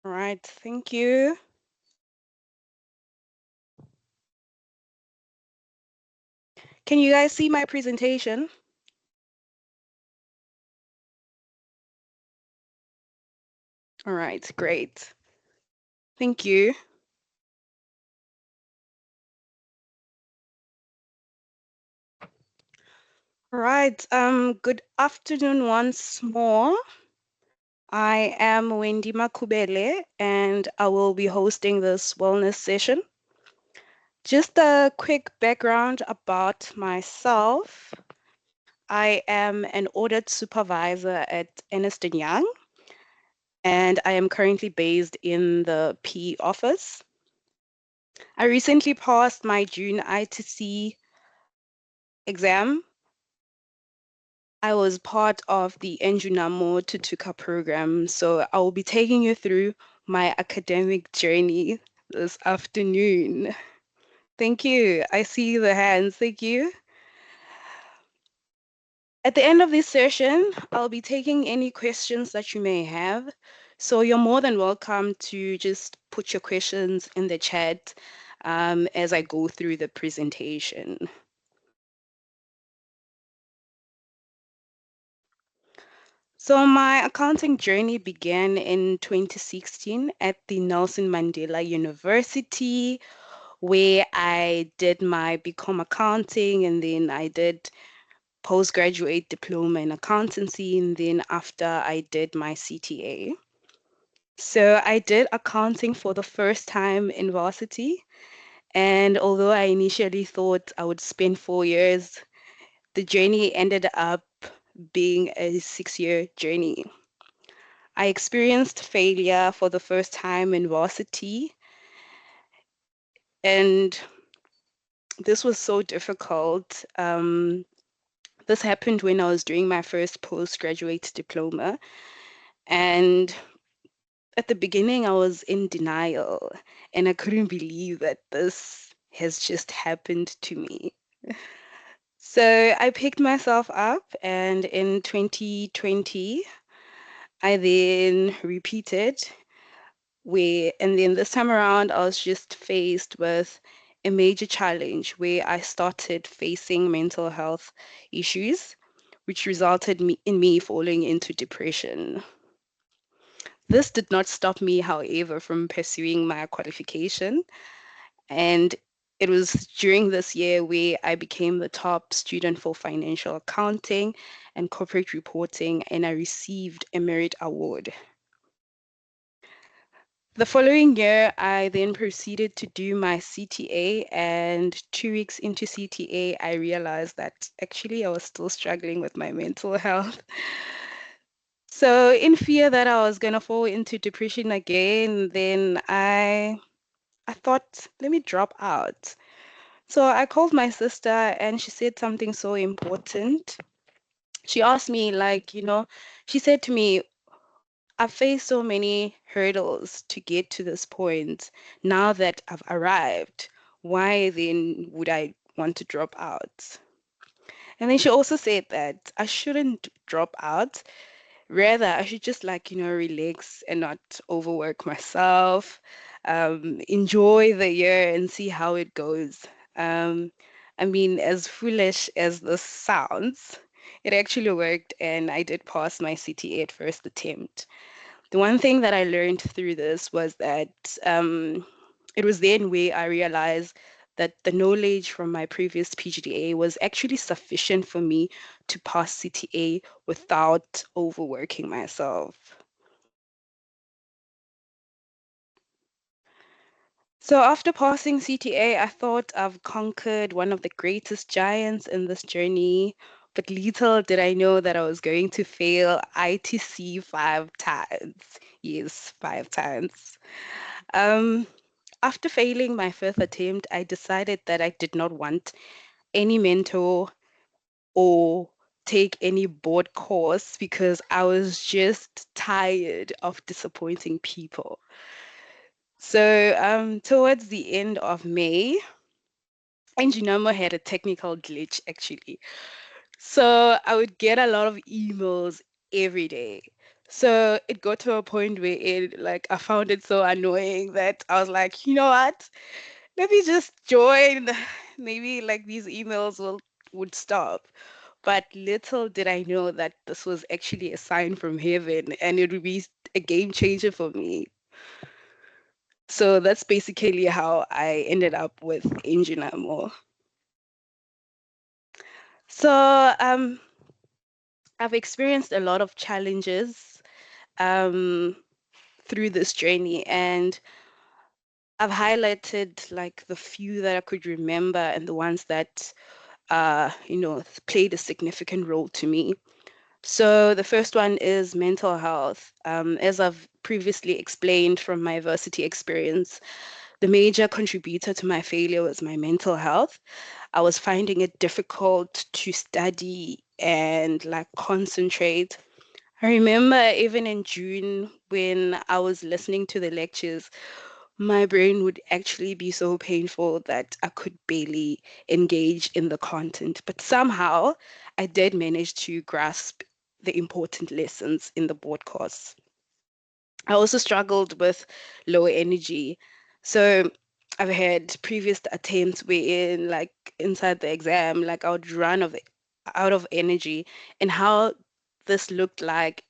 All right, thank you. Can you guys see my presentation? All right, great. Thank you. All right, good afternoon once more. I am Wendy Makubele and I will be hosting this wellness session. Just a quick background about myself. I am an audit supervisor at Ernst& Young and I am currently based in the P office. I recently passed my June ITC exam. I was part of the Endunamoo Tutuka program, so I will be taking you through my academic journey this afternoon. Thank you. I see the hands. Thank you. At the end of this session, I'll be taking any questions that you may have. So you're more than welcome to just put your questions in the chat as I go through the presentation. So my accounting journey began in 2016 at the Nelson Mandela University, where I did my BCom accounting and then I did postgraduate diploma in accountancy and then after I did my CTA. So I did accounting for the first time in varsity, and although I initially thought I would spend 4 years, the journey ended up being a 6-year journey. I experienced failure for the first time in varsity, and this was so difficult. This happened when I was doing my first postgraduate diploma, and at the beginning, I was in denial, and I couldn't believe that this has just happened to me. So I picked myself up, and in 2020, I then repeated and then this time around, I was just faced with a major challenge where I started facing mental health issues, which resulted in me falling into depression. This did not stop me, however, from pursuing my qualification. And it was during this year where I became the top student for financial accounting and corporate reporting, and I received a merit award. The following year, I then proceeded to do my CTA, and 2 weeks into CTA, I realized that actually I was still struggling with my mental health. So, in fear that I was going to fall into depression again, then I thought, let me drop out. So I called my sister and she said something so important. She asked me, like, she said to me, I've faced so many hurdles to get to this point. Now that I've arrived, why then would I want to drop out? And then she also said that I shouldn't drop out. Rather, I should just relax and not overwork myself, enjoy the year and see how it goes. Um, I mean, as foolish as this sounds, it actually worked and I did pass my CTA at first attempt. The one thing that I learned through this was that it was then where I realized that the knowledge from my previous PGDA was actually sufficient for me to pass CTA without overworking myself. So after passing CTA, I thought I've conquered one of the greatest giants in this journey, but little did I know that I was going to fail ITC 5 times. Yes, 5 times. Um, After failing my first attempt, I decided that I did not want any mentor or take any board course because I was just tired of disappointing people. So, towards the end of May, Endunamoo had a technical glitch actually. So I would get a lot of emails every day. So it got to a point where I found it so annoying that I was like, you know what? Let me just join. Maybe like these emails would stop. But little did I know that this was actually a sign from heaven and it would be a game changer for me. So that's basically how I ended up with Endunamoo. So I've experienced a lot of challenges um, through this journey, and I've highlighted like the few that I could remember and the ones that played a significant role to me. So the first one is mental health. As I've previously explained from my varsity experience, the major contributor to my failure was my mental health. I was finding it difficult to study and like concentrate. I remember even in June when I was listening to the lectures, my brain would actually be so painful that I could barely engage in the content. But somehow I did manage to grasp the important lessons in the broadcasts. I also struggled with low energy. So I've had previous attempts wherein like inside the exam, like I would run out of energy, and how this looked like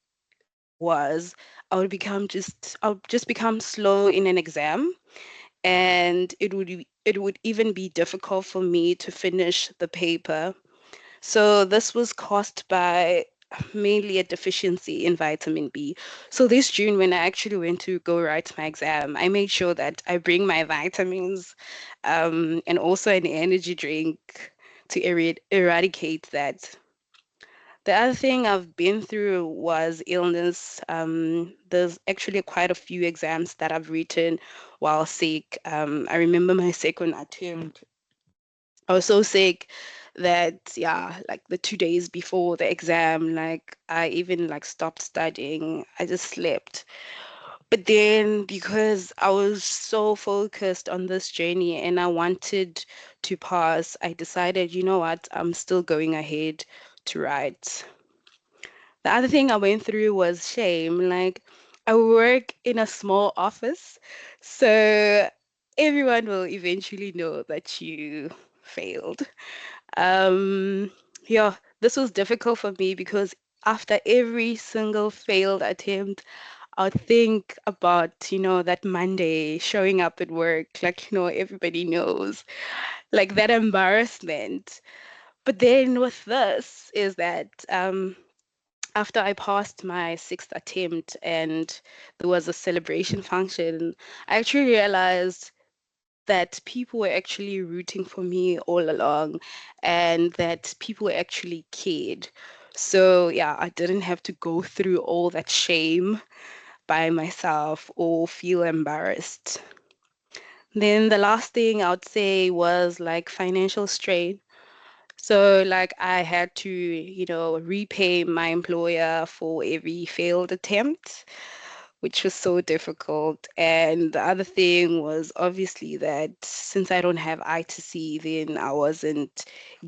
was I would just become slow in an exam, and it would even be difficult for me to finish the paper. So this was caused by mainly a deficiency in vitamin B. So this June, when I actually went to go write my exam, I made sure that I bring my vitamins and also an energy drink to eradicate that. The other thing I've been through was illness. There's actually quite a few exams that I've written while sick. I remember my second attempt. I was so sick that, yeah, like the 2 days before the exam, like I even like stopped studying. I just slept. But then because I was so focused on this journey and I wanted to pass, I decided, you know what, I'm still going ahead to write. The other thing I went through was shame. Like, I work in a small office, so everyone will eventually know that you failed. Um, yeah, this was difficult for me because after every single failed attempt, I would think about, that Monday showing up at work, like, everybody knows, like that embarrassment. But then with this is that after I passed my sixth attempt and there was a celebration function, I actually realized that people were actually rooting for me all along and that people actually cared. So, yeah, I didn't have to go through all that shame by myself or feel embarrassed. Then the last thing I would say was like financial strain. So like I had to, repay my employer for every failed attempt, which was so difficult. And the other thing was obviously that since I don't have I2C, then I wasn't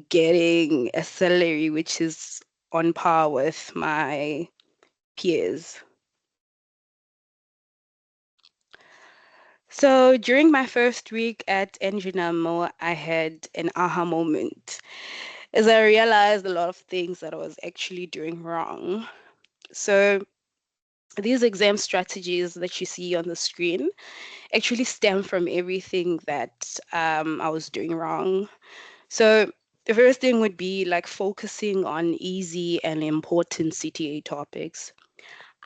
getting a salary which is on par with my peers. So during my first week at Endunamoo, I had an aha moment as I realized a lot of things that I was actually doing wrong. So these exam strategies that you see on the screen actually stem from everything that I was doing wrong. So the first thing would be like focusing on easy and important CTA topics.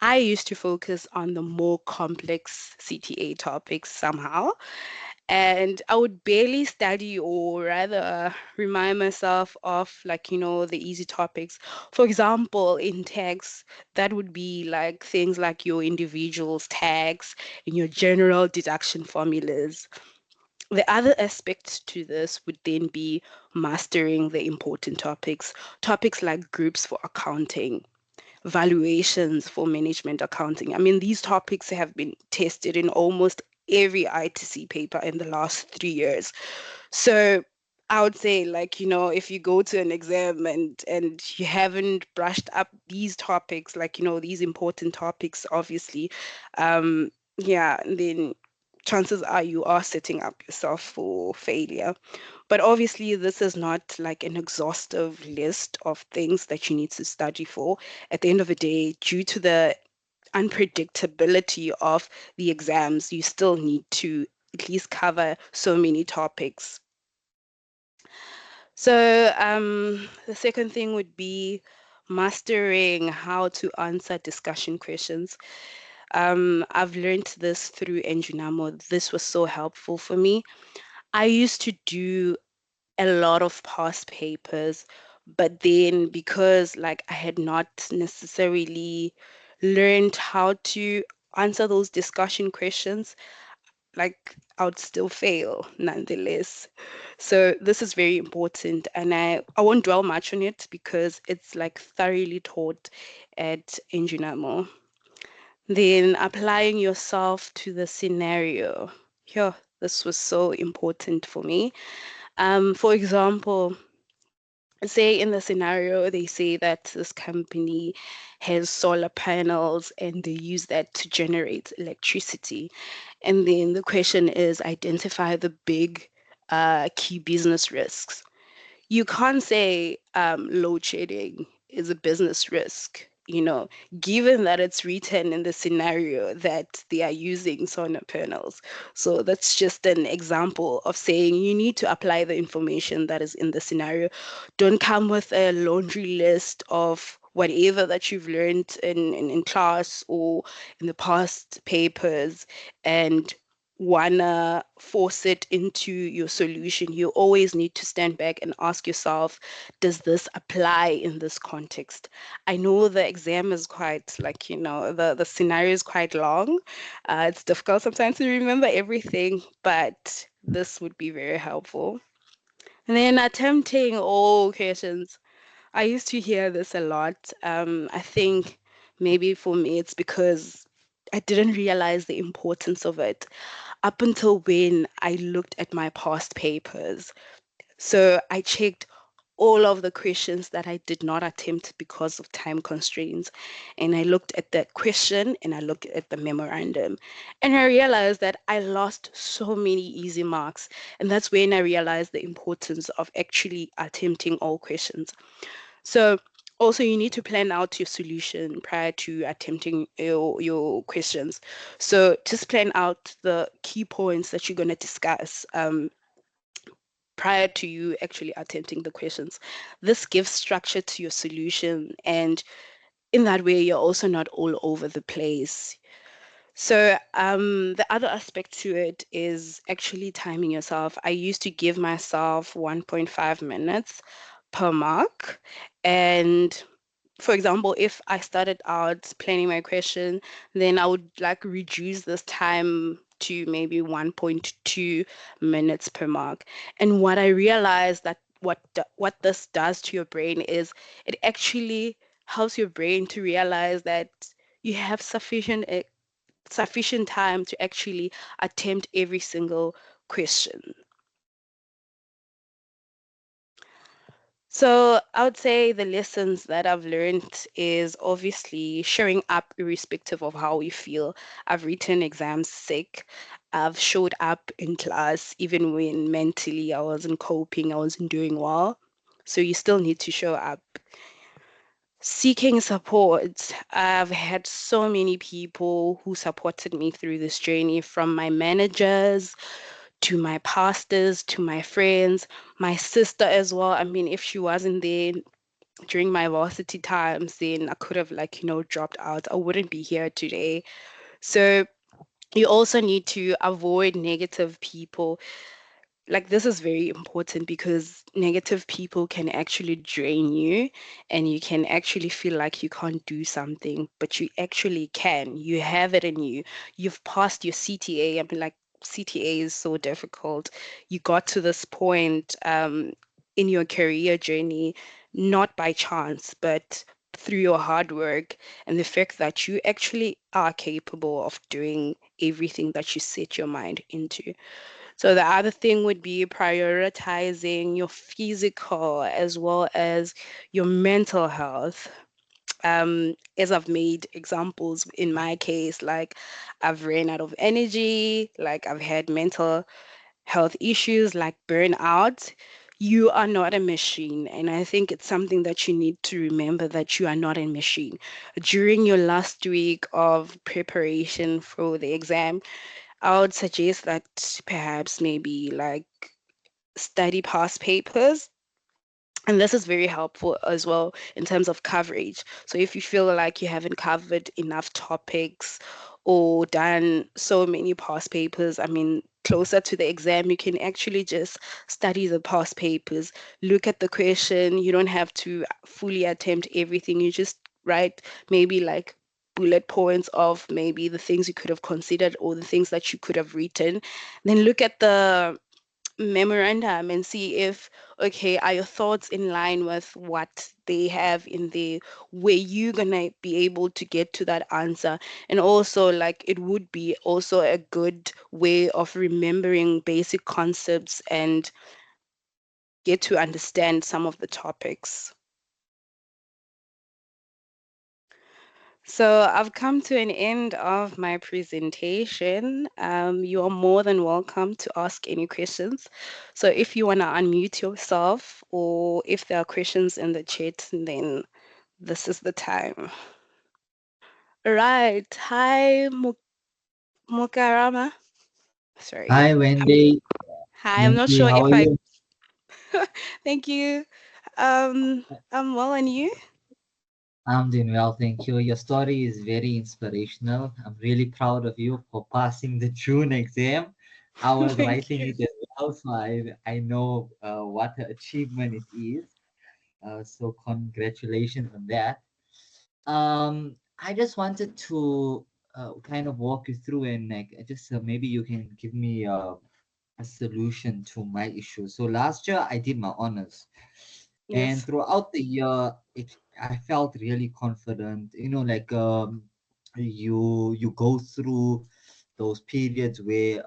I used to focus on the more complex CTA topics somehow, and I would barely study or rather remind myself of like, the easy topics. For example, in tax, that would be like things like your individuals tax and your general deduction formulas. The other aspect to this would then be mastering the important topics like groups for accounting, valuations for management accounting. I mean, these topics have been tested in almost every ITC paper in the last 3 years. So I would say, like, if you go to an exam and you haven't brushed up these topics, like, these important topics, obviously, yeah, then chances are you are setting up yourself for failure. But obviously, this is not like an exhaustive list of things that you need to study for. At the end of the day, due to the unpredictability of the exams, you still need to at least cover so many topics. So, the second thing would be mastering how to answer discussion questions. I've learned this through Endunamoo. This was so helpful for me. I used to do a lot of past papers, but then because like I had not necessarily learned how to answer those discussion questions, like I would still fail nonetheless. So this is very important, and I won't dwell much on it because it's like thoroughly taught at Endunamoo. Then applying yourself to the scenario. Yeah, this was so important for me. For example, say in the scenario, they say that this company has solar panels and they use that to generate electricity. And then the question is identify the big key business risks. You can't say load shedding is a business risk, given that it's written in the scenario that they are using solar panels. So that's just an example of saying you need to apply the information that is in the scenario. Don't come with a laundry list of whatever that you've learned in class or in the past papers and wanna force it into your solution. You always need to stand back and ask yourself, does this apply in this context? I know the exam is quite like, the scenario is quite long. It's difficult sometimes to remember everything, but this would be very helpful. And then attempting all questions. I used to hear this a lot. I think maybe for me it's because I didn't realize the importance of it up until when I looked at my past papers. So I checked all of the questions that I did not attempt because of time constraints. And I looked at the question and I looked at the memorandum. And I realized that I lost so many easy marks. And that's when I realized the importance of actually attempting all questions. So also you need to plan out your solution prior to attempting your questions. So just plan out the key points that you're going to discuss prior to you actually attempting the questions. This gives structure to your solution, and in that way you're also not all over the place. So the other aspect to it is actually timing yourself. I used to give myself 1.5 minutes per mark, and for example, if I started out planning my question, then I would like reduce this time to maybe 1.2 minutes per mark. And what I realized that what this does to your brain is it actually helps your brain to realize that you have sufficient time to actually attempt every single question. So I would say the lessons that I've learned is obviously showing up irrespective of how we feel. I've written exams sick. I've showed up in class even when mentally I wasn't coping, I wasn't doing well. So you still need to show up. Seeking support. I've had so many people who supported me through this journey, from my managers to my pastors, to my friends, my sister as well. I mean, if she wasn't there during my varsity times, then I could have like, dropped out. I wouldn't be here today. So you also need to avoid negative people. Like this is very important because negative people can actually drain you and you can actually feel like you can't do something, but you actually can. You have it in you. You've passed your CTA. I mean, like CTA is so difficult. You got to this point in your career journey, not by chance, but through your hard work and the fact that you actually are capable of doing everything that you set your mind into. So the other thing would be prioritizing your physical as well as your mental health. As I've made examples in my case, like I've ran out of energy, like I've had mental health issues like burnout. You are not a machine. And I think it's something that you need to remember that you are not a machine. During your last week of preparation for the exam, I would suggest that perhaps maybe like study past papers, and this is very helpful as well in terms of coverage. So if you feel like you haven't covered enough topics or done so many past papers, I mean, closer to the exam, you can actually just study the past papers, look at the question. You don't have to fully attempt everything. You just write maybe like bullet points of maybe the things you could have considered or the things that you could have written. Then look at the memorandum and see if, okay, are your thoughts in line with what they have in there, where you gonna be able to get to that answer. And also, like, it would be also a good way of remembering basic concepts and get to understand some of the topics. So I've come to an end of my presentation. You are more than welcome to ask any questions. So if you want to unmute yourself or if there are questions in the chat, then this is the time. All right. Hi, Mukarama. Sorry. Hi, I'm, Wendy. hi, I'm not Wendy, sure how if are I. you? Thank you. I'm well, and you? I'm doing well, thank you. Your story is very inspirational. I'm really proud of you for passing the June exam. I was Thank writing you. it as well, so I know what an achievement it is. So congratulations on that. I just wanted to kind of walk you through and like just maybe you can give me a solution to my issue. So last year I did my honors, and Yes. throughout the year, I felt really confident. You know, like you go through those periods where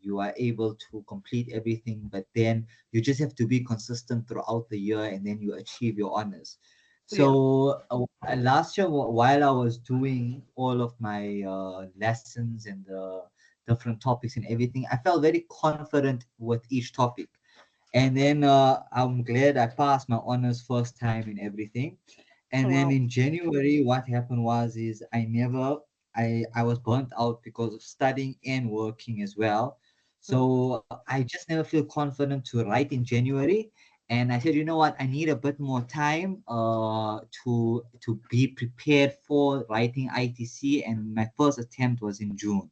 you are able to complete everything, but then you just have to be consistent throughout the year, and then you achieve your honors. Yeah. So last year, while I was doing all of my lessons and the different topics and everything, I felt very confident with each topic. And then I'm glad I passed my honors first time in everything. And then Wow. in January, what happened was is I was burnt out because of studying and working as well. Mm. So I just never feel confident to write in January. And I said, you know what, I need a bit more time to be prepared for writing ITC. And my first attempt was in June.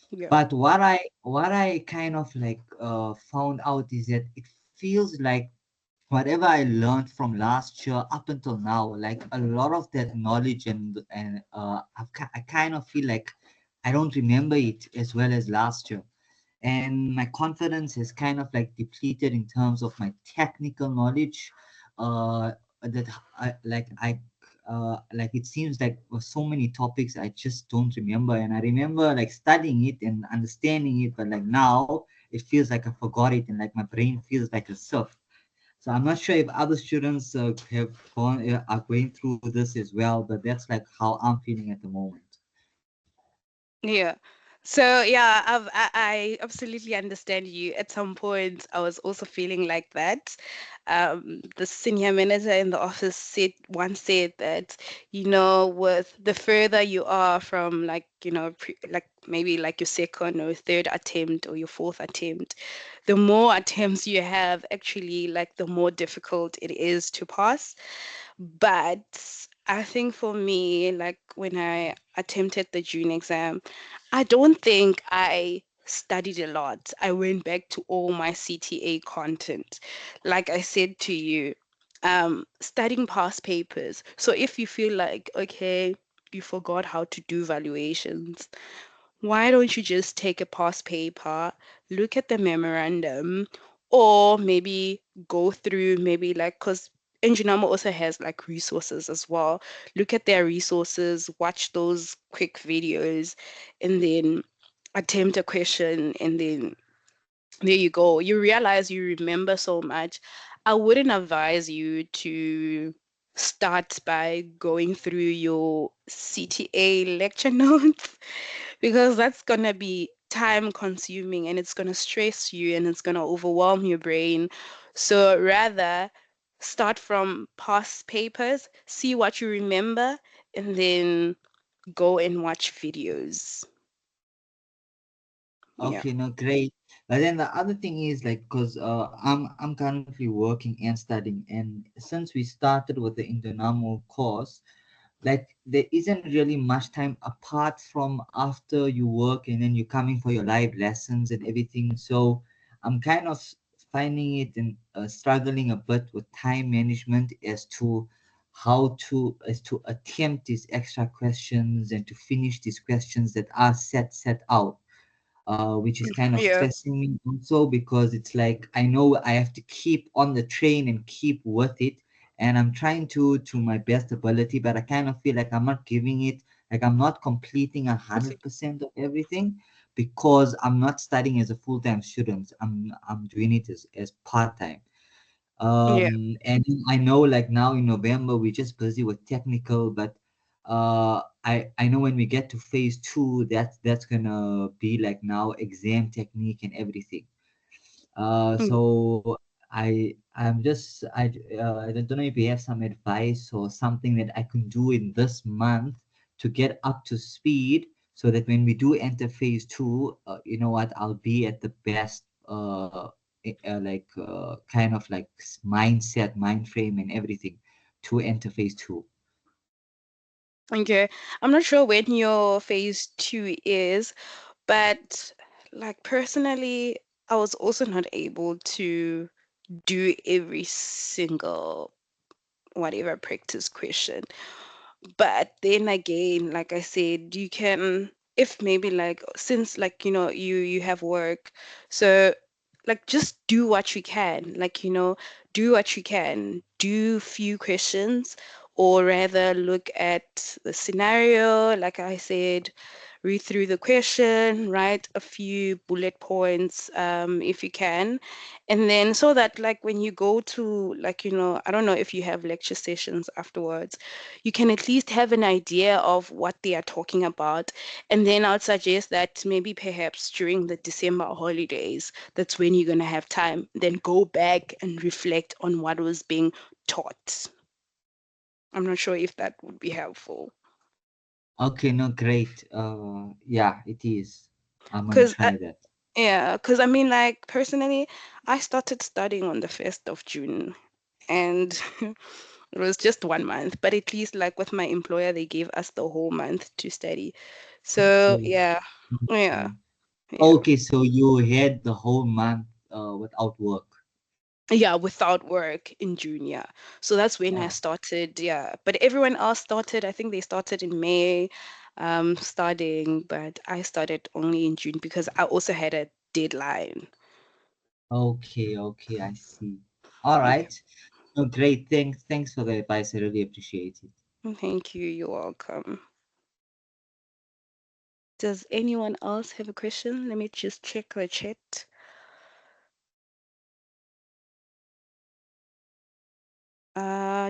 Yeah. But what I kind of like found out is that it feels like whatever I learned from last year up until now, like a lot of that knowledge and I kind of feel like I don't remember it as well as last year, and my confidence is kind of like depleted in terms of my technical knowledge. That like it seems like so many topics I just don't remember, and I remember like studying it and understanding it, but like now it feels like I forgot it, and like my brain feels like a surf. So I'm not sure if other students are going through this as well, but that's like how I'm feeling at the moment. Yeah. So yeah, I absolutely understand you. At some point, I was also feeling like that. The senior manager in the office once said that, with the further you are from like, like maybe like your second or third attempt or your fourth attempt, the more attempts you have, actually, like the more difficult it is to pass. But I think for me, like when I attempted the June exam, I don't think I studied a lot. I went back to all my CTA content. Like I said to you, studying past papers. So if you feel like, okay, you forgot how to do valuations, why don't you just take a past paper, look at the memorandum, or maybe go through maybe like because Endunamoo also has like resources as well. Look at their resources, watch those quick videos, and then attempt a question and then there you go. You realize you remember so much. I wouldn't advise you to start by going through your CTA lecture notes because that's gonna be time consuming and it's gonna stress you and it's gonna overwhelm your brain. So rather start from past papers, see what you remember, and then go and watch videos. Yeah. Okay, no, great. But then the other thing is like, because I'm currently working and studying, and since we started with the Endunamoo course, like there isn't really much time apart from after you work and then you're coming for your live lessons and everything. So I'm kind of finding it and struggling a bit with time management as to how to as to attempt these extra questions and to finish these questions that are set out, which is kind of Yeah. stressing me also because it's like I know I have to keep on the train and keep with it, and I'm trying to my best ability, but I kind of feel like I'm not giving it, like I'm not completing 100% of everything because I'm not studying as a full-time student. I'm doing it as part-time. Yeah. And I know like now in November we're just busy with technical, but I know when we get to phase two, that's gonna be like now exam technique and everything. Mm. So I don't know if you have some advice or something that I can do in this month to get up to speed so that when we do enter phase two, you know what, I'll be at the best kind of like mindset, mind frame and everything to enter phase two. Okay. I'm not sure when your phase two is, but like personally, I was also not able to do every single whatever practice question. But then again, like I said, you can, if maybe like since like you have work, so like just do what you can, like do what you can, do few questions, or rather look at the scenario, like I said, read through the question, write a few bullet points if you can, and then so that like when you go to like I don't know if you have lecture sessions afterwards, you can at least have an idea of what they are talking about. And then I'd suggest that maybe perhaps during the December holidays, that's when you're going to have time. Then go back and reflect on what was being taught. I'm not sure if that would be helpful. Okay, no, great. Yeah, it is. I'm gonna Because, try that. yeah, because I mean, like, personally, I started studying on the 1st of June and it was just 1 month, but at least, like, with my employer, they gave us the whole month to study. So, Okay. yeah, yeah, Okay. yeah. Okay, so you had the whole month without work. Yeah, without work in June, yeah. So that's when I Oh, started, yeah. But everyone else started, I think they started in May, studying, but I started only in June because I also had a deadline. okay, okay, I see. All Yeah. right. No, great. Thanks for the advice. I really appreciate it. Thank you. You're welcome. Does anyone else have a question? Let me just check the chat.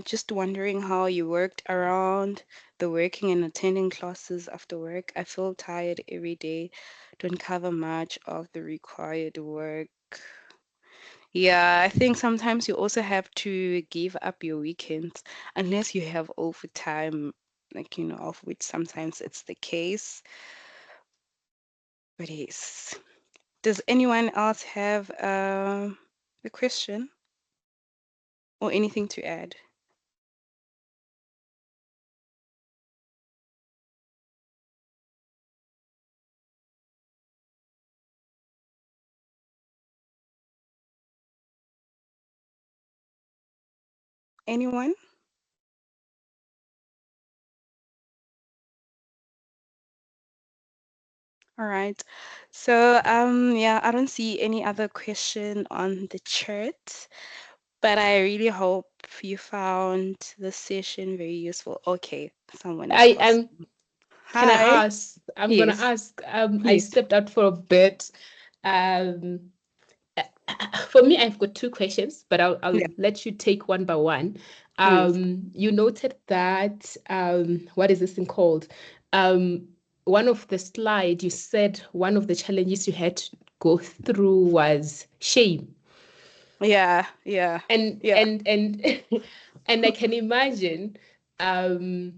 Just wondering how you worked around the working and attending classes after work. I feel tired every day, don't cover much of the required work. Yeah, I think sometimes you also have to give up your weekends unless you have overtime, like, of which sometimes it's the case. But yes. Does anyone else have a question or anything to add? Anyone? All right. So, yeah, I don't see any other question on the chat, but I really hope you found the session very useful. Okay, someone is I fast. am. Can I Hi. ask? I'm gonna Yes. ask. I Yes. stepped out for a bit. Um, For me, I've got two questions, but I'll Yeah. let you take one by one. Please. You noted that what is this thing called? Um, one of the slide you said one of the challenges you had to go through was shame, Yeah, yeah, yeah. and and I can imagine um,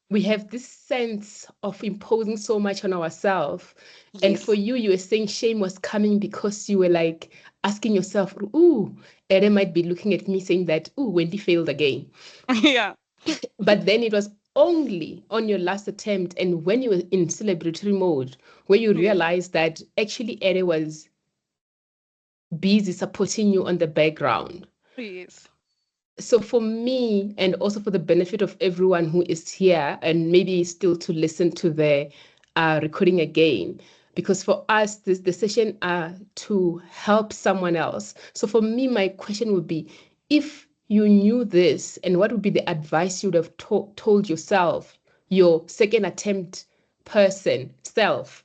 we have this sense of imposing so much on ourselves. And for Yes. you, you were saying shame was coming because you were like asking yourself, ooh, Ere might be looking at me saying that, ooh, Wendy failed again. Yeah. But then it was only on your last attempt and when you were in celebratory mode where you Yeah. realized that actually Ere was busy supporting you on the background. Yes. So for me, and also for the benefit of everyone who is here and maybe still to listen to the recording again, because for us this the session are to help someone else. So for me, my question would be, if you knew this, and what would be the advice you would have told yourself, your second attempt person self,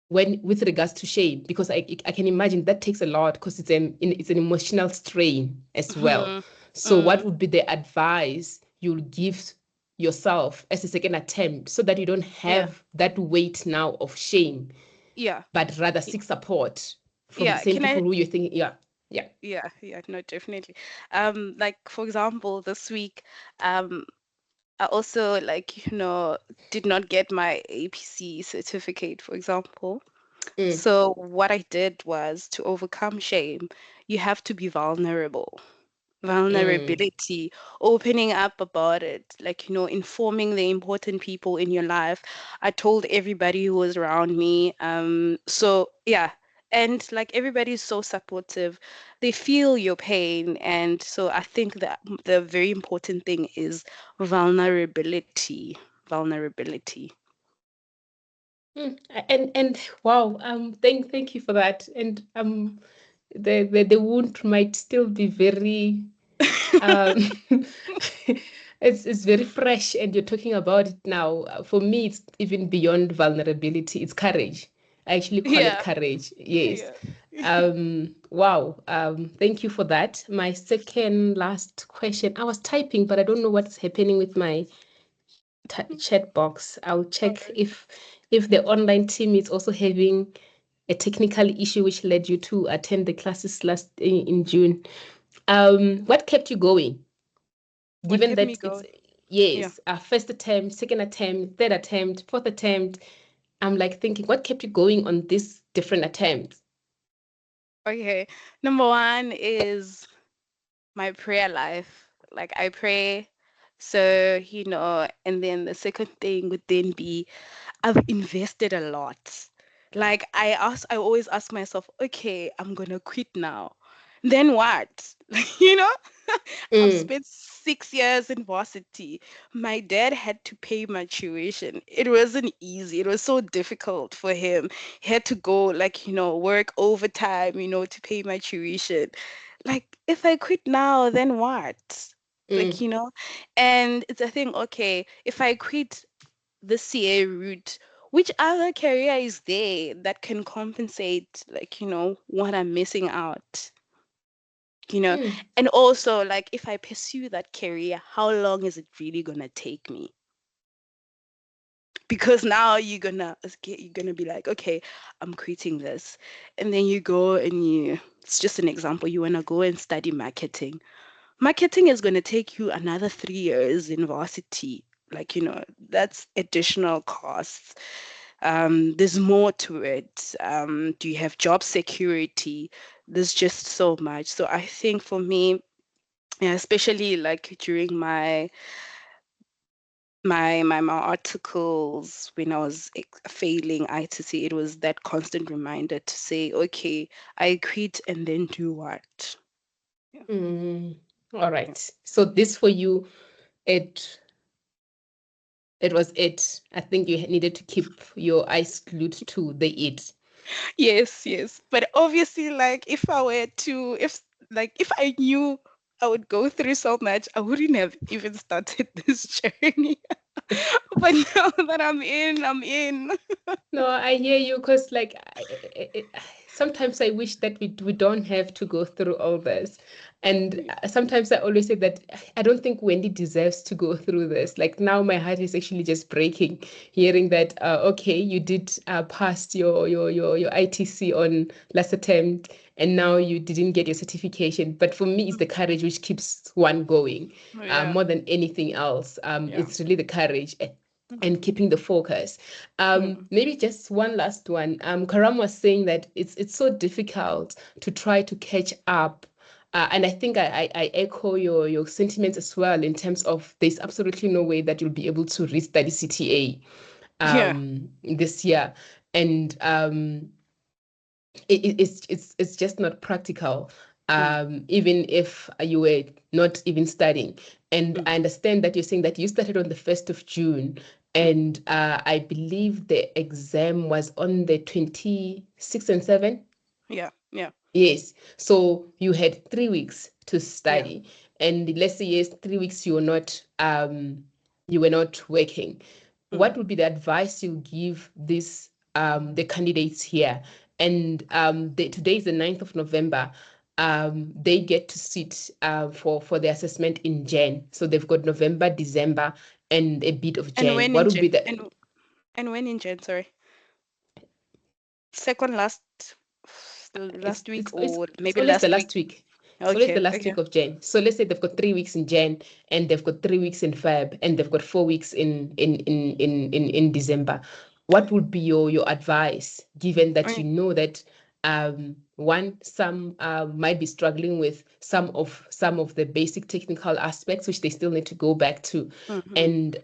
when with regards to shame, because I can imagine that takes a lot because it's an emotional strain as well. Mm, So what mm, would be the advice you'll give yourself as a second attempt so that you don't yeah. have that weight now of shame, Yeah. but rather y- seek support from the Yeah. same Can people I? who you're thinking, yeah, yeah. Yeah. Yeah. No, definitely. Like for example, this week, um, I also did not get my APC certificate, for example. Mm, So what I did was to overcome shame, you have to be vulnerable. mm, Vulnerability, opening up about it, like, informing the important people in your life. I told everybody who was around me. So yeah, and like everybody is so supportive. They feel your pain. And so I think that the very important thing is vulnerability. Vulnerability. and wow, thank you for that. And the wound might still be very um it's very fresh and you're talking about it now. For me, it's even beyond vulnerability, it's courage. I actually call it Yeah. courage, yes. Yeah. Wow, thank you for that. My second last question, I was typing but I don't know what's happening with my chat box. I'll All check right. if the online team is also having a technical issue which led you to attend the classes last in June. What kept you going? What Given kept me that it's, going? Yeah. yes, our first attempt, second attempt, third attempt, fourth attempt, I'm like thinking, what kept you going on these different attempts? Okay. Number one is my prayer life. Like I pray. So, and then the second thing would then be I've invested a lot. Like I always ask myself, okay, I'm gonna quit now. Then what? Like, I've Mm, spent 6 years in varsity. My dad had to pay my tuition. It wasn't easy. It was so difficult for him. He had to go like, work overtime, to pay my tuition. Like if I quit now, then what? Like, mm, and it's a thing, okay, if I quit the CA route, which other career is there that can compensate, like, what I'm missing out? You know, mm, and also like if I pursue that career, how long is it really gonna take me? Because now you're gonna be like, okay, I'm quitting this, and then you go and it's just an example, you wanna go and study marketing. Marketing is gonna take you another 3 years in varsity. Like, that's additional costs. There's more to it. Do you have job security? There's just so much. So I think for me, yeah, especially like during my articles when I was failing ITC, it was that constant reminder to say, okay, I quit and then do what? Yeah. mm. All Yeah. right. So this for you, it it was it. I think you needed to keep your eyes glued to the it. Yes, yes. But obviously, like if I knew I would go through so much, I wouldn't have even started this journey. But now that I'm in, I'm in. No, I hear you because, like, sometimes I wish that we don't have to go through all this. And sometimes I always say that I don't think Wendy deserves to go through this. Like now, my heart is actually just breaking, hearing that okay, you did pass your ITC on last attempt, and now you didn't get your certification. But for me, it's the courage which keeps one going, Yeah. more than anything else. Yeah. It's really the courage Mhm. and keeping the focus. Mm. Maybe just one last one. Karam was saying that it's so difficult to try to catch up. And I think I echo your sentiments as well in terms of there's absolutely no way that you'll be able to restudy CTA Yeah. this year. And it's just not practical, Mm. even if you were not even studying. And Mm. I understand that you're saying that you started on the 1st of June, Mm. and I believe the exam was on the 26th and 7th. Yeah. Yeah. Yes. So you had 3 weeks to Yeah. study. And let's say yes, 3 weeks you were not working. Mm. What would be the advice you give this the candidates here? And today is the 9th of November. They get to sit for the assessment in Jan. So they've got November, December, and a bit of And Jan. when What in would be Jan the and when in Jan, sorry. Second last week it's or it's maybe always the last week. last week. It's always the Okay. last Okay. week of Jan. So let's say they've got 3 weeks in Jan, and they've got 3 weeks in Feb, and they've got 4 weeks in December. What would be your advice, given that you Okay. know that one some might be struggling with some of the basic technical aspects which they still need to go back to, Mm-hmm. and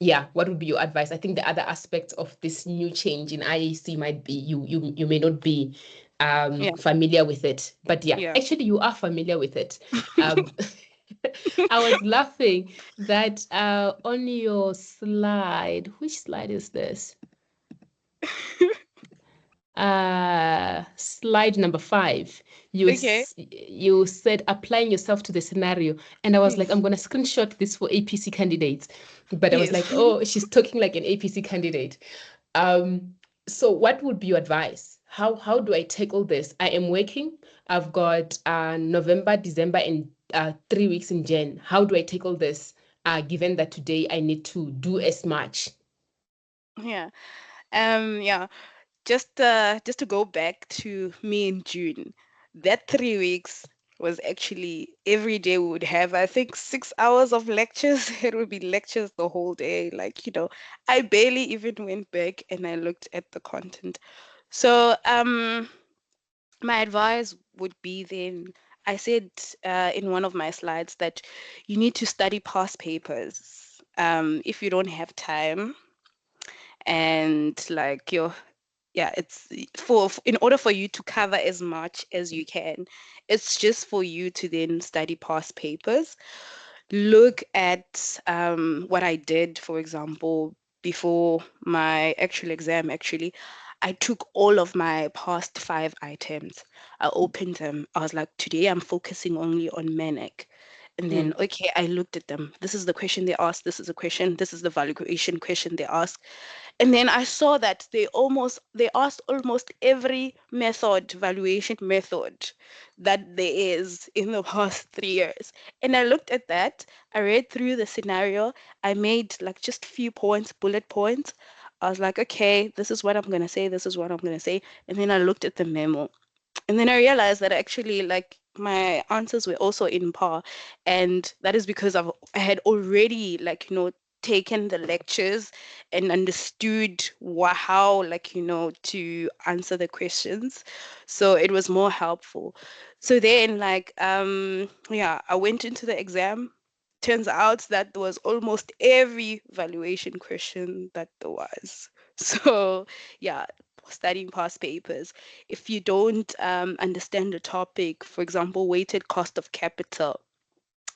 yeah, what would be your advice? I think the other aspect of this new change in IAC might be you may not be Yeah. familiar with it, but yeah, Yeah. actually you are familiar with it. um I was laughing that on your slide, which slide is this? Slide number 5, Okay. you said applying yourself to the scenario, and I was like, I'm Yes. gonna screenshot this for APC candidates, but I was Yes. like, oh, she's talking like an APC candidate. um so what would be your advice? How do I tackle this? I am working. I've got November, December, and 3 weeks in Jan. How do I tackle this, given that today I need to do as much? Yeah. Yeah. Just to go back to me in June, that 3 weeks was actually every day we would have, I think, 6 hours of lectures. It would be lectures the whole day. Like, I barely even went back and I looked at the content. So, my advice would be then, I said in one of my slides that you need to study past papers. If you don't have time and like yeah, it's in order for you to cover as much as you can, it's just for you to then study past papers. Look at what I did, for example, before my actual exam, actually. I took all of my past 5 items. I opened them. I was like, today I'm focusing only on manic. And then, Mm, okay, I looked at them. This is the question they asked. This is the question. This is the valuation question they asked. And then I saw that they asked almost every valuation method that there is in the past 3 years. And I looked at that, I read through the scenario, I made like just few points, bullet points. I was like, okay, this is what I'm gonna say, this is what I'm gonna say. And then I looked at the memo. And then I realized that actually, like, my answers were also in par. And that is because I had already, like, taken the lectures and understood how, like, to answer the questions. So it was more helpful. So then, like, yeah, I went into the exam. Turns out that there was almost every valuation question that there was. So, yeah, studying past papers. If you don't understand the topic, for example, weighted cost of capital,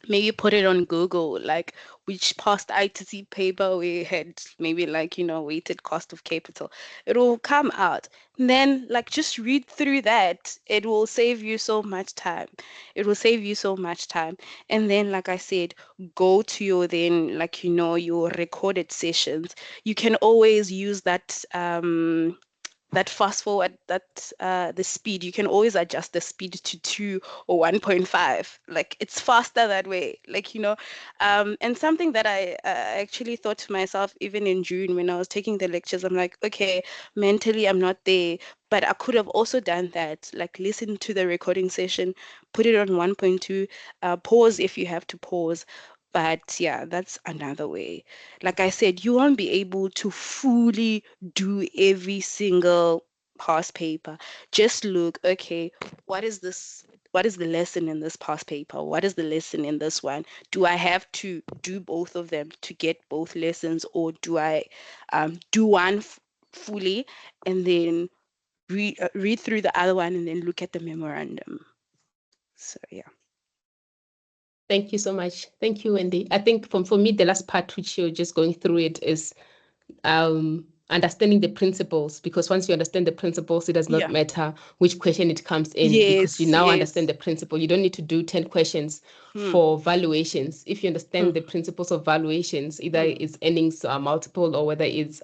maybe put it on Google, like which past ITC paper we had, maybe like, weighted cost of capital. It will come out. And then, like, just read through that. It will save you so much time. It will save you so much time. And then, like I said, go to your then, like, your recorded sessions. You can always use that that fast forward, that the speed, you can always adjust the speed to 2 or 1.5. Like it's faster that way. Like, and something that I actually thought to myself, even in June when I was taking the lectures, I'm like, okay, mentally I'm not there, but I could have also done that. Like listen to the recording session, put it on 1.2, pause if you have to pause. But yeah, that's another way. Like I said, you won't be able to fully do every single past paper. Just look, okay, what is this? What is the lesson in this past paper? What is the lesson in this one? Do I have to do both of them to get both lessons, or do I do one fully and then read through the other one and then look at the memorandum? So yeah. Thank you so much. Thank you, Wendy. I think for me, the last part which you're just going through it is understanding the principles, because once you understand the principles, it does not Yeah. matter which question it comes in, because you Yes, now yes. understand the principle. You don't need to do 10 questions Hmm. for valuations. If you Hmm. understand the principles of valuations, either Hmm. it's earnings multiple or whether it's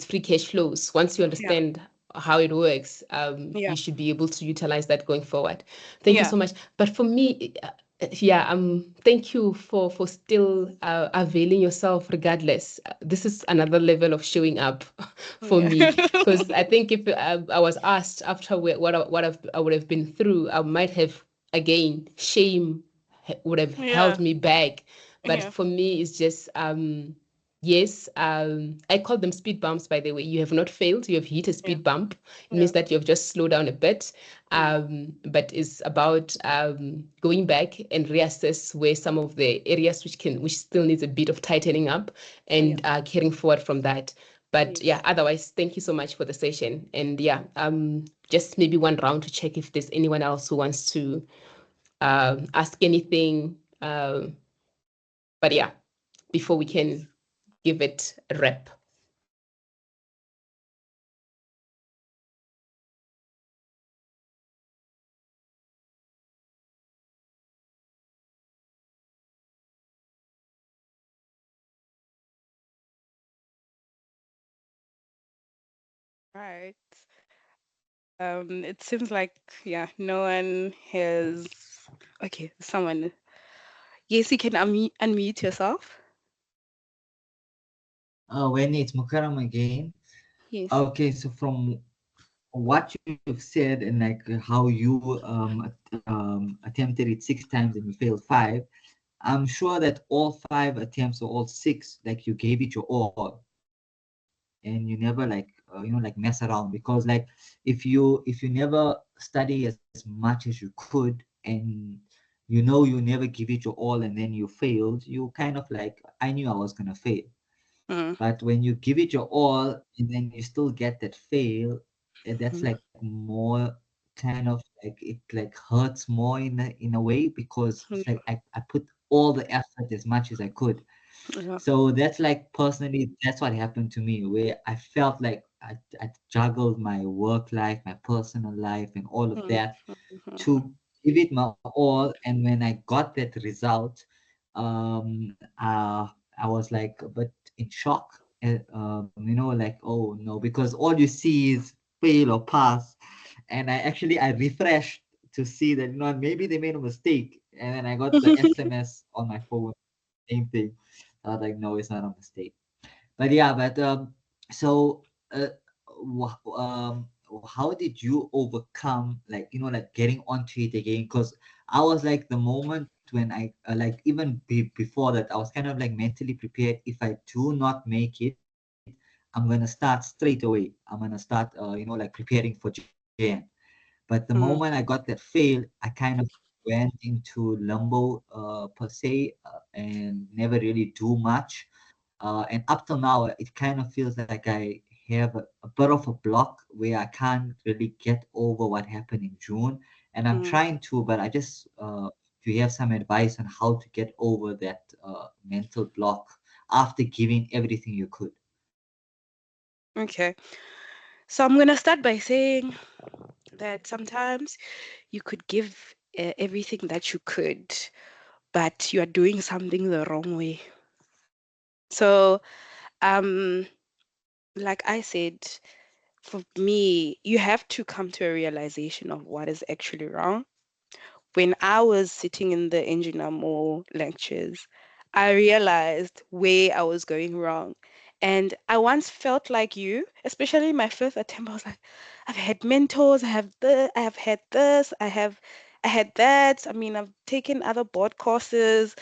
free cash flows. Once you Yeah. understand how it works, Yeah. you should be able to utilize that going forward. Thank you Yeah. so much. But for me, yeah, thank you for still availing yourself regardless. This is another level of showing up for Yeah. me, because I think if I was asked after I would have been through, I might have again shame would have held Yeah. me back. But Yeah. for me, it's just yes, I call them speed bumps, by the way. You have not failed, you have hit a Yeah. speed bump. It Yeah. means that you have just slowed down a bit. Mm. But it's about going back and reassess where some of the areas which still needs a bit of tightening up, Yeah. and carrying forward from that. But yeah, Yes. otherwise, thank you so much for the session. And yeah, just maybe one round to check if there's anyone else who wants to ask anything. But yeah, before we can give it a wrap. Right. It seems like, yeah, no one has. Okay, someone. Yes, you can unmute yourself. When it's Mukarram again. Yes. Okay, so from what you've said and like how you attempted it 6 times and you failed five, I'm sure that all 5 attempts or all six, like you gave it your all, and you never like mess around, because like if you never study as much as you could, and you never give it your all and then you failed, you kind of like, I knew I was gonna fail. Mm. But when you give it your all and then you still get that fail, that's Mm. like more kind of like, it like hurts more in a way, because it's like I put all the effort as much as I could. Yeah. So that's like personally, that's what happened to me, where I felt like I juggled my work life, my personal life, and all of Mm. that Mhm. to give it my all. And when I got that result, I was like a bit in shock. Like, oh no, because all you see is fail or pass. And I refreshed to see that, maybe they made a mistake. And then I got the SMS on my phone, same thing. I was like, no, it's not a mistake. But yeah, so uh, how did you overcome, like, like getting onto it again? Because I was like, the moment when I like, even before that, I was kind of like mentally prepared. If I do not make it, I'm gonna start straight away. I'm gonna start like preparing for Jan. But the moment I got Mm. that fail, I kind of went into limbo per se, and never really do much. And up till now, it kind of feels like I have a bit of a block where I can't really get over what happened in June. And I'm Mm. trying to, but I just, do you have some advice on how to get over that mental block after giving everything you could? Okay. So I'm gonna start by saying that sometimes you could give everything that you could, but you are doing something the wrong way. So um like I said, for me, you have to come to a realization of what is actually wrong. When I was sitting in the Endunamoo lectures, I realized where I was going wrong. And I once felt like you, especially in my first attempt. I was like, I've had mentors, I have had this, I had that. I mean, I've taken other board courses,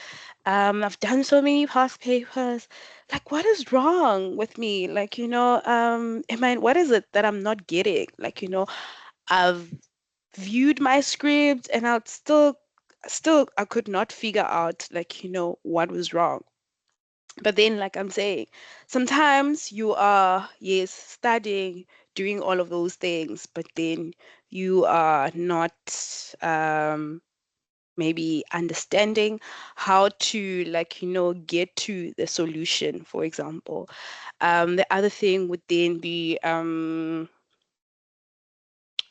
I've done so many past papers. Like, what is wrong with me? Like, what is it that I'm not getting? Like, I've viewed my script and still I could not figure out, like, what was wrong. But then, like I'm saying, sometimes you are, yes, studying, doing all of those things, but then you are not maybe understanding how to, like, get to the solution, for example. The other thing would then be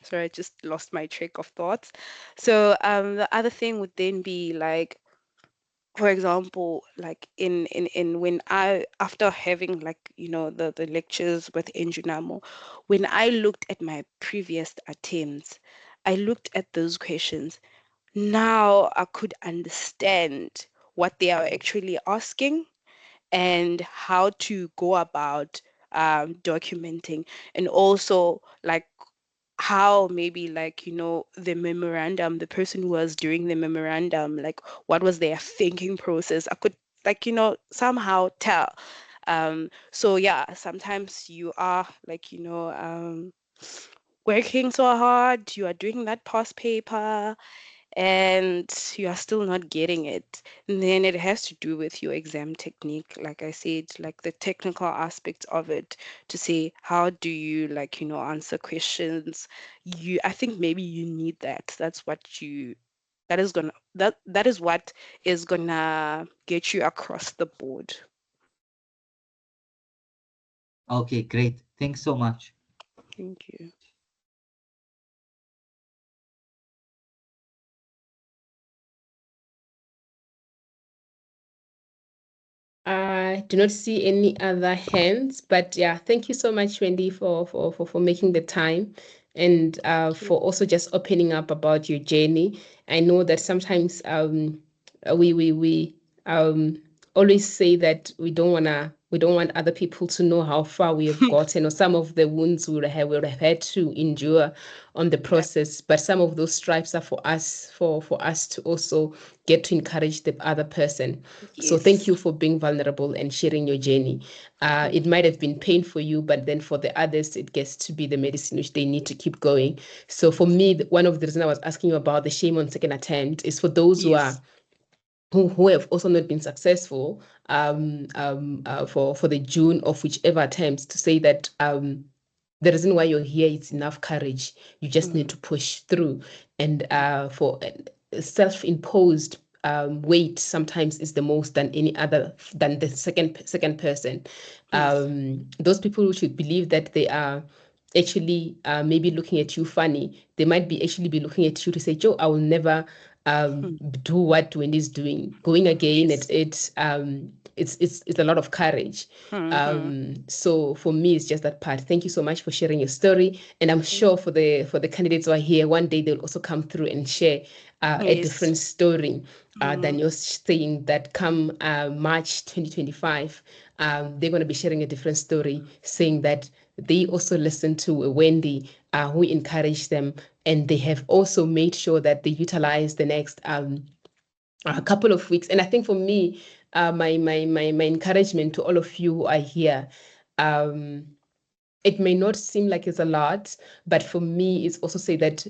sorry, I just lost my track of thoughts. So the other thing would then be like, for example, like in when I, after having, like, the lectures with Endunamoo, when I looked at my previous attempts, I looked at those questions. Now I could understand what they are actually asking and how to go about documenting, and also like how maybe, like, the memorandum, the person who was doing the memorandum, like, what was their thinking process. I could, like, somehow tell. So yeah, sometimes you are, like, working so hard, you are doing that past paper, and you are still not getting it. And then it has to do with your exam technique, like I said, like the technical aspects of it, to say how do you, like, answer questions. I think maybe you need that. That is what is gonna get you across the board. Okay, great. Thanks so much. Thank you. I do not see any other hands, but yeah, thank you so much, Wendy, for making the time and Thank for also just opening up about your journey. I know that sometimes we always say that we don't want other people to know how far we have you. gotten or some of the wounds we would have had to endure on the Yeah. process. But some of those stripes are for us to also get to encourage the other person. So thank Yes. you for being vulnerable and sharing your journey. It Thank might have been pain for you, but then for the others, it gets to be the medicine which they need to keep going. So for me, one of the reasons I was asking you about the shame on second attempt is for those who Yes. are who have also not been successful for the June of whichever attempts, to say that the reason why you're here is enough courage. You just need Mm, to push through. And for self-imposed weight sometimes is the most than any other than the second person. yes. Those people who should believe that they are actually maybe looking at you funny, they might be actually be looking at you to say, Joe, I will never Mm, do what Wendy's doing. Going again yes. at it, it's a lot of courage. Mm-hmm. So for me, it's just that part. Thank you so much for sharing your story, and I'm sure for the candidates who are here, one day they'll also come through and share a Yes. different story than Mm, you're saying that come March 2025, they're going to be sharing a different story, saying that they also listened to Wendy, who encouraged them, and they have also made sure that they utilize the next a couple of weeks. And I think for me, my encouragement to all of you who are here, um, it may not seem like it's a lot, but for me, it's also say that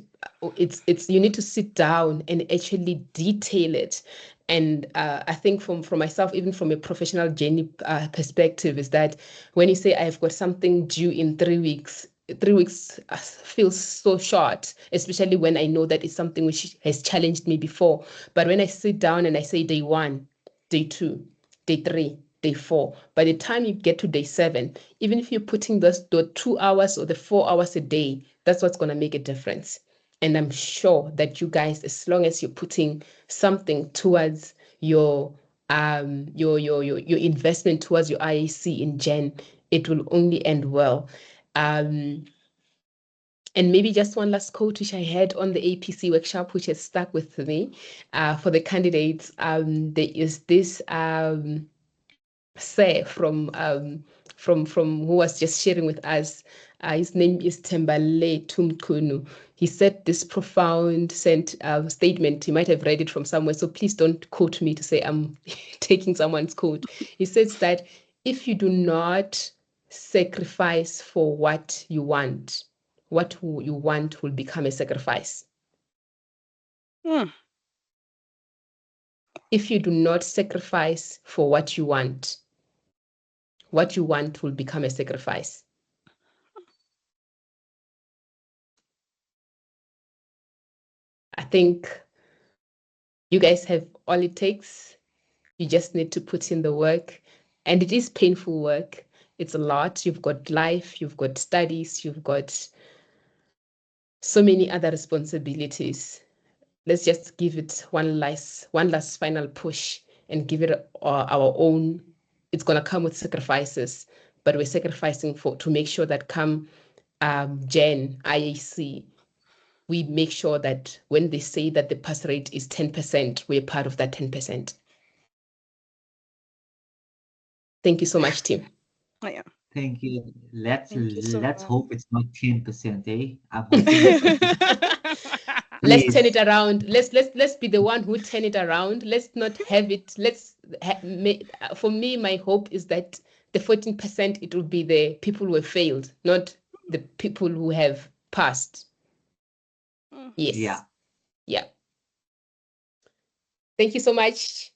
it's you need to sit down and actually detail it. And I think from myself, even from a professional journey perspective, is that when you say I've got something due in 3 weeks, 3 weeks feels so short, especially when I know that it's something which has challenged me before. But when I sit down and I say day one, day two, day three, day four, by the time you get to day seven, even if you're putting the 2 hours or the 4 hours a day, that's what's going to make a difference. And I'm sure that you guys, as long as you're putting something towards your investment towards your IAC in Jan, it will only end well. And maybe just one last quote which I had on the APC workshop, which has stuck with me for the candidates. There is this say from who was just sharing with us. His name is Tembale Tumkunu. He said this profound statement. You might have read it from somewhere, so please don't quote me to say I'm taking someone's quote. He says that if you do not sacrifice for what you want will become a sacrifice. If you do not sacrifice for what you want will become a sacrifice. I think you guys have all it takes. You just need to put in the work. And it is painful work. It's a lot. You've got life, you've got studies, you've got so many other responsibilities. Let's just give it one last final push and give it our own. It's going to come with sacrifices, but we're sacrificing to make sure that come Jan IAC, we make sure that when they say that the pass rate is 10%, we're part of that 10%. Thank you so much, team. Oh, yeah. Thank you. Thank you so Let's much. hope it's not 10%, eh? I'm hoping it's Let's turn please. it around. Let's be the one who turn it around. Let's not have it. For me, my hope is that the 14%, it will be the people who have failed, not the people who have passed. Yes. Yeah. Yeah. Thank you so much.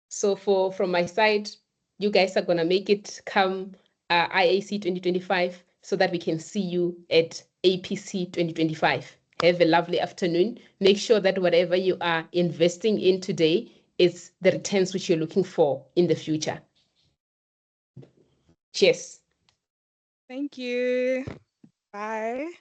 So from my side, you guys are gonna make it come IAC 2025 so that we can see you at APC 2025. Have a lovely afternoon. Make sure that whatever you are investing in today is the returns which you're looking for in the future. Cheers. Thank you. Bye.